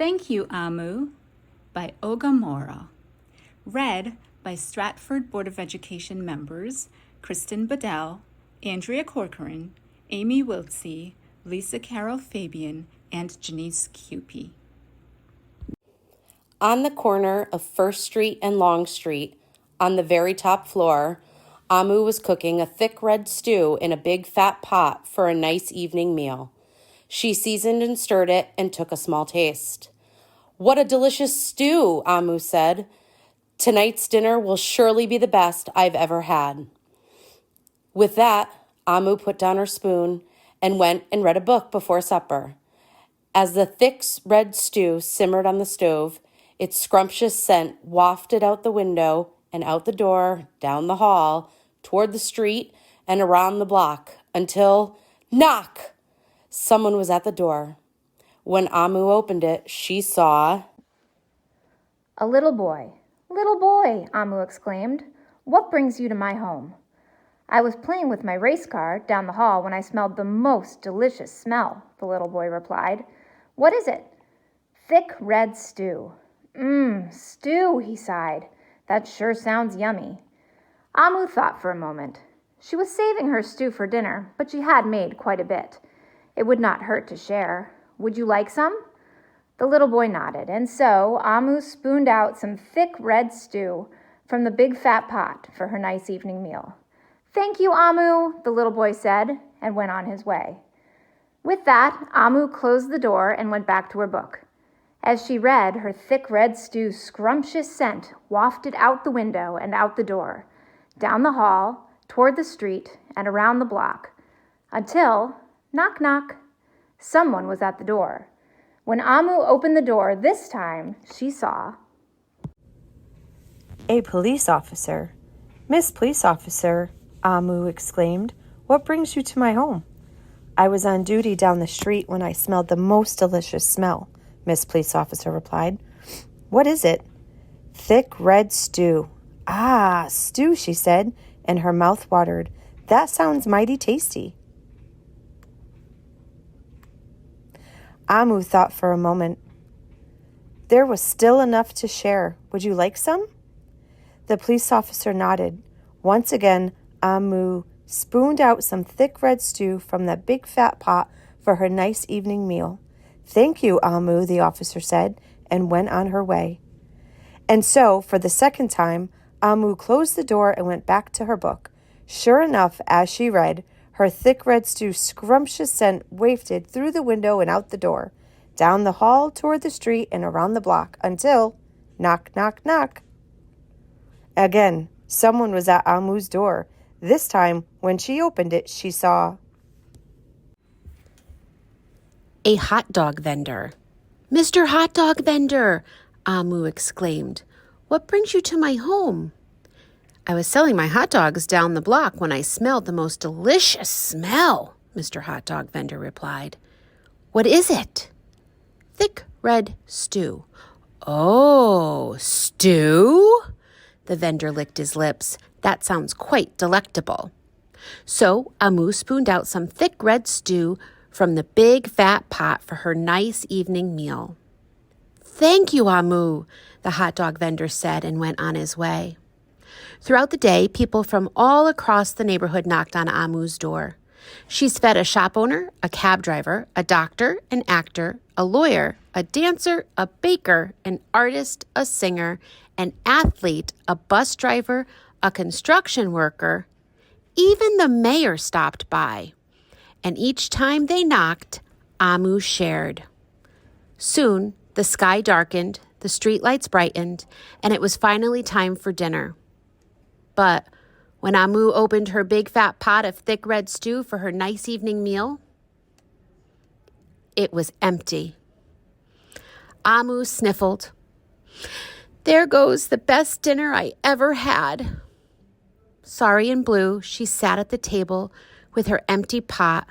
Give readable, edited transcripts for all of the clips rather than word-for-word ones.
Thank You, Amu by Ogamora. Read by Stratford Board of Education members Kristen Bedell, Andrea Corcoran, Amy Wiltsey, Lisa Carol Fabian, and Janice Cupie. On the corner of First Street and Long Street, on the very top floor, Amu was cooking a thick red stew in a big fat pot for a nice evening meal. She seasoned and stirred it and took a small taste. "What a delicious stew," Amu said. "Tonight's dinner will surely be the best I've ever had." With that, Amu put down her spoon and went and read a book before supper. As the thick red stew simmered on the stove, its scrumptious scent wafted out the window and out the door, down the hall, toward the street, and around the block, until, knock! Someone was at the door. When Amu opened it, she saw... "A little boy, little boy," Amu exclaimed. "What brings you to my home?" "I was playing with my race car down the hall when I smelled the most delicious smell," the little boy replied. "What is it?" "Thick red stew." Stew," he sighed. "That sure sounds yummy." Amu thought for a moment. She was saving her stew for dinner, but she had made quite a bit. It would not hurt to share. "Would you like some?" The little boy nodded, and so Amu spooned out some thick red stew from the big fat pot for her nice evening meal. "Thank you, Amu," the little boy said, and went on his way. With that, Amu closed the door and went back to her book. As she read, her thick red stew's scrumptious scent wafted out the window and out the door, down the hall, toward the street, and around the block, until, knock, knock, someone was at the door. When Amu opened the door this time, she saw... "A police officer. Miss Police Officer," Amu exclaimed, "what brings you to my home?" "I was on duty down the street when I smelled the most delicious smell," Miss Police Officer replied. "What is it?" "Thick red stew." "Ah, stew," she said, and her mouth watered. "That sounds mighty tasty." Amu thought for a moment. There was still enough to share. "Would you like some?" The police officer nodded. Once again, Amu spooned out some thick red stew from that big fat pot for her nice evening meal. "Thank you, Amu," the officer said, and went on her way. And so, for the second time, Amu closed the door and went back to her book. Sure enough, as she read, her thick red stew's scrumptious scent wafted through the window and out the door, down the hall, toward the street, and around the block, until, knock, knock, knock. Again, someone was at Amu's door. This time, when she opened it, she saw... a hot dog vendor. "Mr. Hot Dog Vendor," Amu exclaimed, "what brings you to my home?" "I was selling my hot dogs down the block when I smelled the most delicious smell," Mr. Hot Dog Vendor replied. "What is it?" "Thick red stew." "Oh, stew?" The vendor licked his lips. "That sounds quite delectable." So Amu spooned out some thick red stew from the big fat pot for her nice evening meal. "Thank you, Amu," the hot dog vendor said, and went on his way. Throughout the day, people from all across the neighborhood knocked on Amu's door. She's fed a shop owner, a cab driver, a doctor, an actor, a lawyer, a dancer, a baker, an artist, a singer, an athlete, a bus driver, a construction worker. Even the mayor stopped by. And each time they knocked, Amu shared. Soon, the sky darkened, the streetlights brightened, and it was finally time for dinner. But when Amu opened her big fat pot of thick red stew for her nice evening meal, it was empty. Amu sniffled. "There goes the best dinner I ever had." Sorry and blue, she sat at the table with her empty pot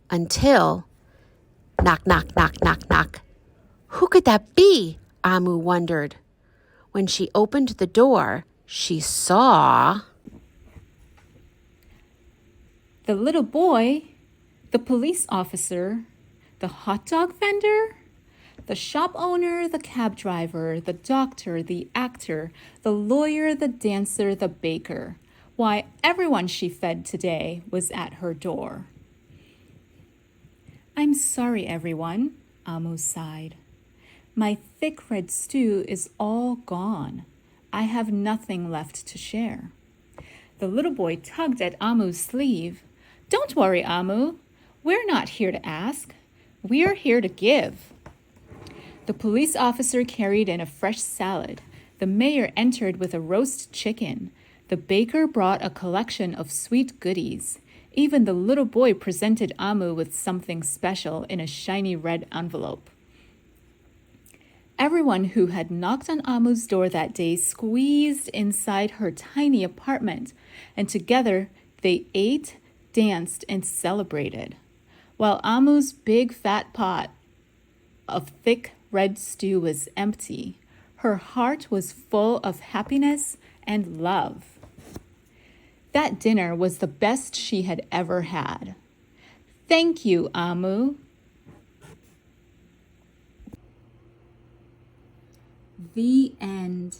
until, knock, knock, knock, knock, knock. Who could that be? Amu wondered. When she opened the door, she saw... The little boy, the police officer, the hot dog vendor, The shop owner, the cab driver, the doctor, the actor, the lawyer, the dancer, the baker. Why, everyone she fed today was at her door. I'm sorry, everyone, Amu sighed. My thick red stew is all gone. I have nothing left to share. The little boy tugged at Amu's sleeve. Don't worry, Amu. We're not here to ask. We're here to give. The police officer carried in a fresh salad. The mayor entered with a roast chicken. The baker brought a collection of sweet goodies. Even the little boy presented Amu with something special in a shiny red envelope. Everyone who had knocked on Amu's door that day squeezed inside her tiny apartment, and together they ate, danced, and celebrated. While Amu's big fat pot of thick red stew was empty, her heart was full of happiness and love. That dinner was the best she had ever had. Thank you, Amu. The end.